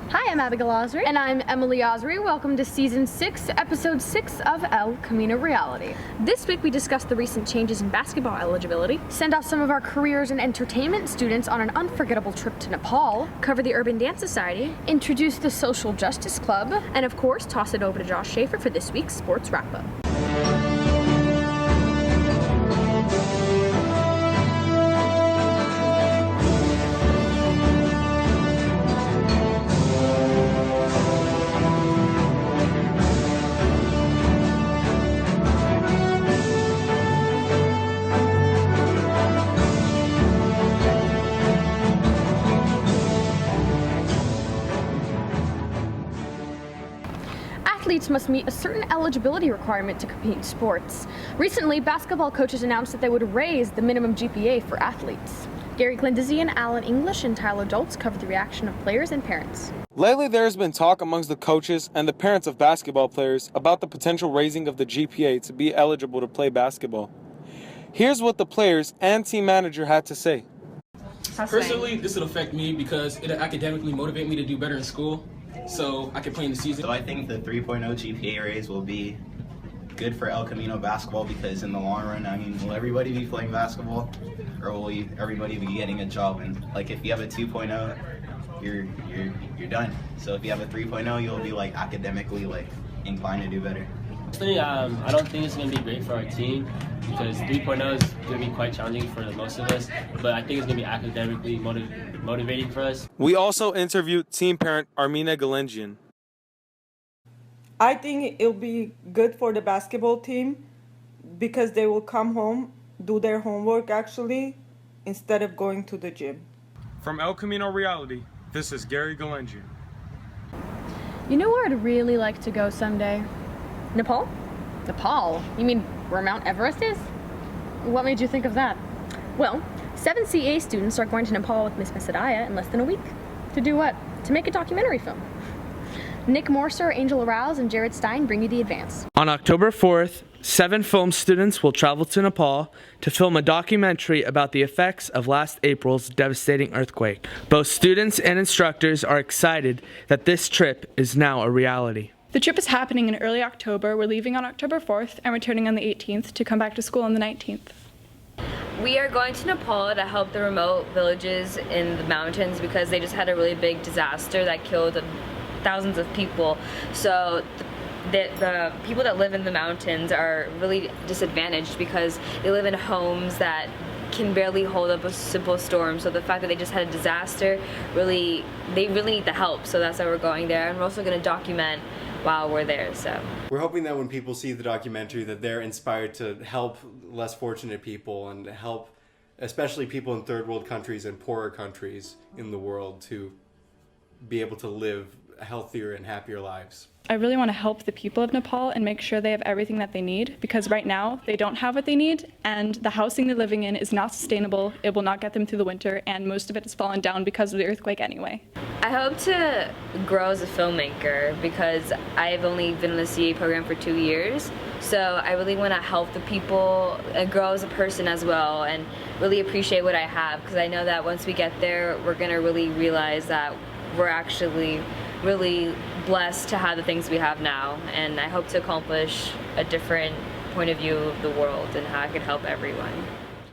Hi, I'm Abigail Osry. And I'm Emily Osry. Welcome to Season 6, Episode 6 of El Camino Reality. This week we discuss the recent changes in basketball eligibility, Send off some of our careers and entertainment students on an unforgettable trip to Nepal, cover the Urban Dance Society, introduce the Social Justice Club, and of course, toss it over to Josh Schaefer for this week's Sports Wrap-Up. Athletes must meet a certain eligibility requirement to compete in sports. Recently, basketball coaches announced that they would raise the minimum GPA for athletes. Gary Clindizian, Alan English, and Tyler Doltz cover the reaction of players and parents. Lately, there has been talk amongst the coaches and the parents of basketball players about the potential raising of the GPA to be eligible to play basketball. Here's what the players and team manager had to say. Personally, this would affect me because it'll academically motivate me to do better in school, so I can play in the season. So I think the 3.0 GPA raise will be good for El Camino basketball because in the long run, I mean, will everybody be playing basketball or will everybody be getting a job? And like if you have a 2.0, you're done. So if you have a 3.0, you'll be like academically like inclined to do better. Honestly, I don't think it's going to be great for our team because 3.0 is going to be quite challenging for most of us, but I think it's going to be academically motivating for us. We also interviewed team parent Armina Galengian. I think it'll be good for the basketball team because they will come home, do their homework actually, instead of going to the gym. From El Camino Reality, this is Gary Galengian. You know where I'd really like to go someday? Nepal? Nepal? You mean where Mount Everest is? What made you think of that? Well, 7 CA students are going to Nepal with Miss Mesadiah in less than a week. To do what? To make a documentary film. Nick Morser, Angel Arouse, and Jared Stein bring you the advance. On October 4th, 7 film students will travel to Nepal to film a documentary about the effects of last April's devastating earthquake. Both students and instructors are excited that this trip is now a reality. The trip is happening in early October. We're leaving on October 4th and returning on the 18th to come back to school on the 19th. We are going to Nepal to help the remote villages in the mountains because they just had a really big disaster that killed thousands of people. So the people that live in the mountains are really disadvantaged because they live in homes that can barely hold up a simple storm. So the fact that they just had a disaster, they really need the help. So that's why we're going there, and we're also going to document while we're there. So we're hoping that when people see the documentary that they're inspired to help less fortunate people and help especially people in third world countries and poorer countries in the world to be able to live healthier and happier lives. I really want to help the people of Nepal and make sure they have everything that they need because right now they don't have what they need and the housing they're living in is not sustainable. It will not get them through the winter and most of it has fallen down because of the earthquake anyway. I hope to grow as a filmmaker because I've only been in the CA program for 2 years. So I really want to help the people and grow as a person as well and really appreciate what I have because I know that once we get there, we're going to really realize that we're actually really blessed to have the things we have now, and I hope to accomplish a different point of view of the world and how I can help everyone.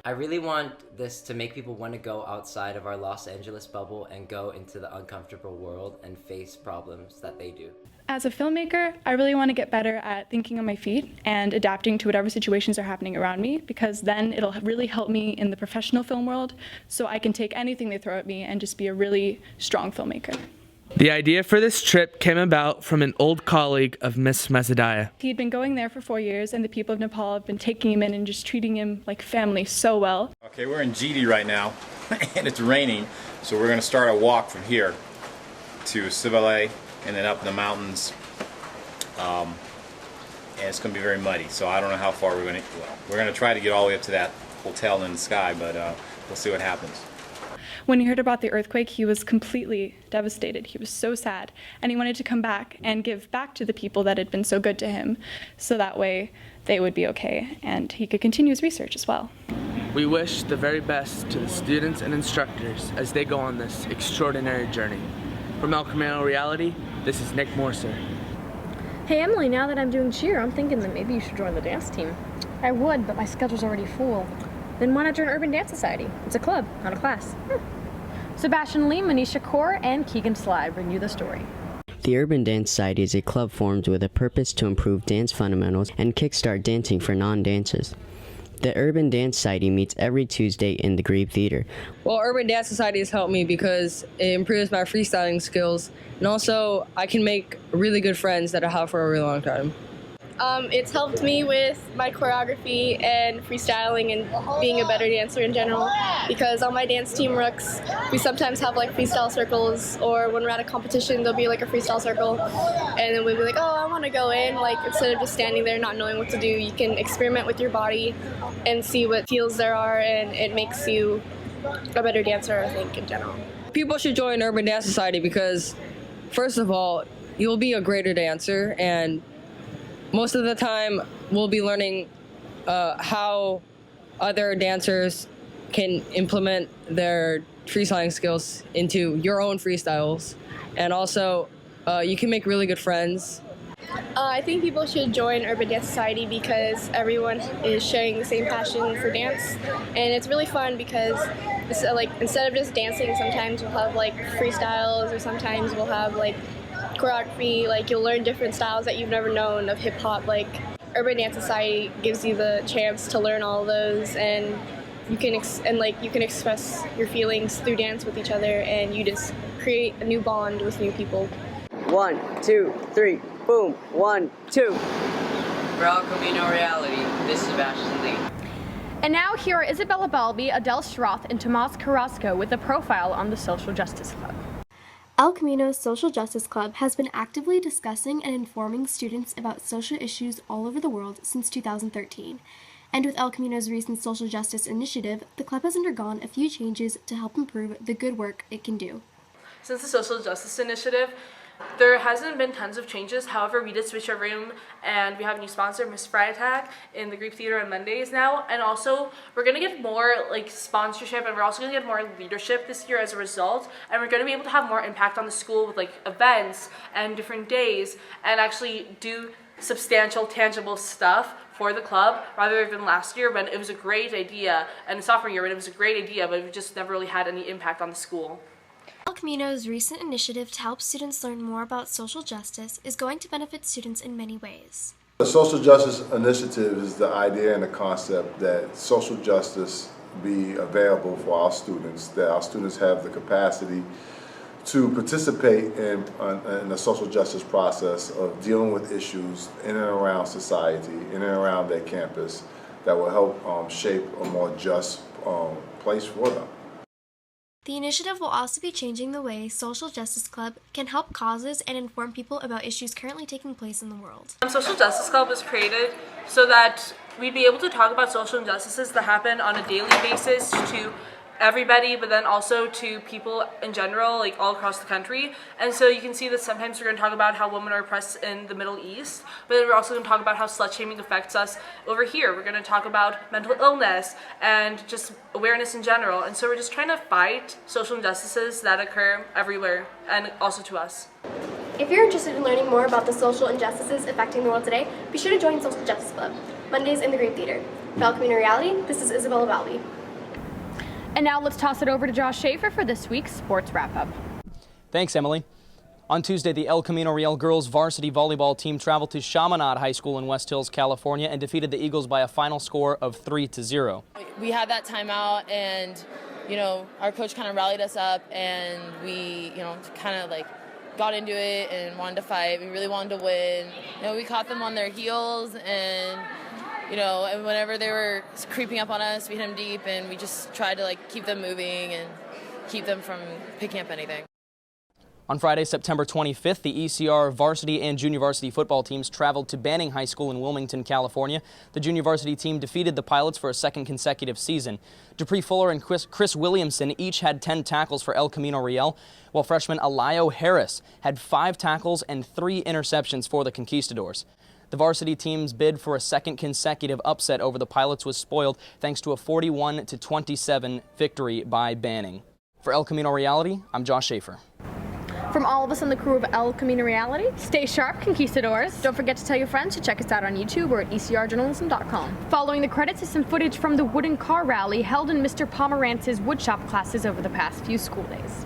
I really want this to make people want to go outside of our Los Angeles bubble and go into the uncomfortable world and face problems that they do. As a filmmaker, I really want to get better at thinking on my feet and adapting to whatever situations are happening around me because then it'll really help me in the professional film world so I can take anything they throw at me and just be a really strong filmmaker. The idea for this trip came about from an old colleague of Miss Mesadiah. He'd been going there for 4 years and the people of Nepal have been taking him in and just treating him like family so well. Okay, we're in GD right now and it's raining, so we're going to start a walk from here to Sivale and then up in the mountains, and it's going to be very muddy, so I don't know how far we're going to, we're going to try to get all the way up to that hotel in the sky, but we'll see what happens. When he heard about the earthquake, he was completely devastated. He was so sad, and he wanted to come back and give back to the people that had been so good to him, so that way they would be okay, and he could continue his research as well. We wish the very best to the students and instructors as they go on this extraordinary journey. From El Camino Reality, this is Nick Morser. Hey Emily, now that I'm doing cheer, I'm thinking that maybe you should join the dance team. I would, but my schedule's already full. Then why not join Urban Dance Society? It's a club, not a class. Sebastian Lee, Manisha Kaur, and Keegan Sly bring you the story. The Urban Dance Society is a club formed with a purpose to improve dance fundamentals and kickstart dancing for non-dancers. The Urban Dance Society meets every Tuesday in the Grebe Theater. Well, Urban Dance Society has helped me because it improves my freestyling skills, and also I can make really good friends that I have for a really long time. It's helped me with my choreography and freestyling and being a better dancer in general, because on my dance team Rooks, we sometimes have like freestyle circles, or when we're at a competition there'll be like a freestyle circle, and then we'll be like, oh, I want to go in. Like, instead of just standing there not knowing what to do, you can experiment with your body and see what feels there are, and it makes you a better dancer, I think, in general. People should join Urban Dance Society because, first of all, you'll be a greater dancer, and most of the time, we'll be learning how other dancers can implement their freestyling skills into your own freestyles. And also, you can make really good friends. I think people should join Urban Dance Society because everyone is sharing the same passion for dance, and it's really fun because it's like, instead of just dancing, sometimes we'll have like freestyles, or sometimes we'll have like choreography. Like, you'll learn different styles that you've never known of hip hop. Like, Urban Dance Society gives you the chance to learn all of those, and you can express your feelings through dance with each other, and you just create a new bond with new people. 1, 2, 3, boom. 1, 2. For El Camino Reality, this is Sebastian Lee. And now here are Isabella Balby, Adele Schroth, and Tomas Carrasco with a profile on the Social Justice Club. El Camino's Social Justice Club has been actively discussing and informing students about social issues all over the world since 2013. And with El Camino's recent social justice initiative, the club has undergone a few changes to help improve the good work it can do. Since the Social Justice Initiative, there hasn't been tons of changes. However, we did switch our room, and we have a new sponsor, Miss Freitag, in the Grebe Theater on Mondays now. And also, we're going to get more like sponsorship, and we're also going to get more leadership this year as a result. And we're going to be able to have more impact on the school with like events and different days, and actually do substantial, tangible stuff for the club, rather than last year when it was a great idea, and sophomore year when it was a great idea, but we just never really had any impact on the school. El Camino's recent initiative to help students learn more about social justice is going to benefit students in many ways. The social justice initiative is the idea and the concept that social justice be available for our students, that our students have the capacity to participate in the social justice process of dealing with issues in and around society, in and around their campus, that will help shape a more just place for them. The initiative will also be changing the way Social Justice Club can help causes and inform people about issues currently taking place in the world. Social Justice Club was created so that we'd be able to talk about social injustices that happen on a daily basis to everybody, but then also to people in general, like all across the country. And so you can see that sometimes we're going to talk about how women are oppressed in the Middle East, but then we're also going to talk about how slut-shaming affects us over here. We're going to talk about mental illness and just awareness in general. And so we're just trying to fight social injustices that occur everywhere, and also to us. If you're interested in learning more about the social injustices affecting the world today, be sure to join Social Justice Club, Mondays in the Grebe Theater. For El Camino Reality, this is Isabella Balby. And now let's toss it over to Josh Schaefer for this week's sports wrap-up. Thanks, Emily. On Tuesday, the El Camino Real girls varsity volleyball team traveled to Chaminade High School in West Hills, California, and defeated the Eagles by a final score of 3-0. We had that timeout, and our coach kind of rallied us up, and we kind of like got into it and wanted to fight. We really wanted to win. We caught them on their heels, and and whenever they were creeping up on us, we hit them deep, and we just tried to keep them moving and keep them from picking up anything. On Friday, September 25th, the ECR varsity and junior varsity football teams traveled to Banning High School in Wilmington, California. The junior varsity team defeated the Pilots for a second consecutive season. Dupree Fuller and Chris Williamson each had 10 tackles for El Camino Real, while freshman Alayo Harris had 5 tackles and 3 interceptions for the Conquistadors. The varsity team's bid for a second consecutive upset over the Pilots was spoiled thanks to a 41-27 victory by Banning. For El Camino Reality, I'm Josh Schaefer. From all of us on the crew of El Camino Reality, stay sharp, conquistadors. Don't forget to tell your friends to check us out on YouTube or at ecrjournalism.com. Following the credits is some footage from the wooden car rally held in Mr. Pomerantz's woodshop classes over the past few school days.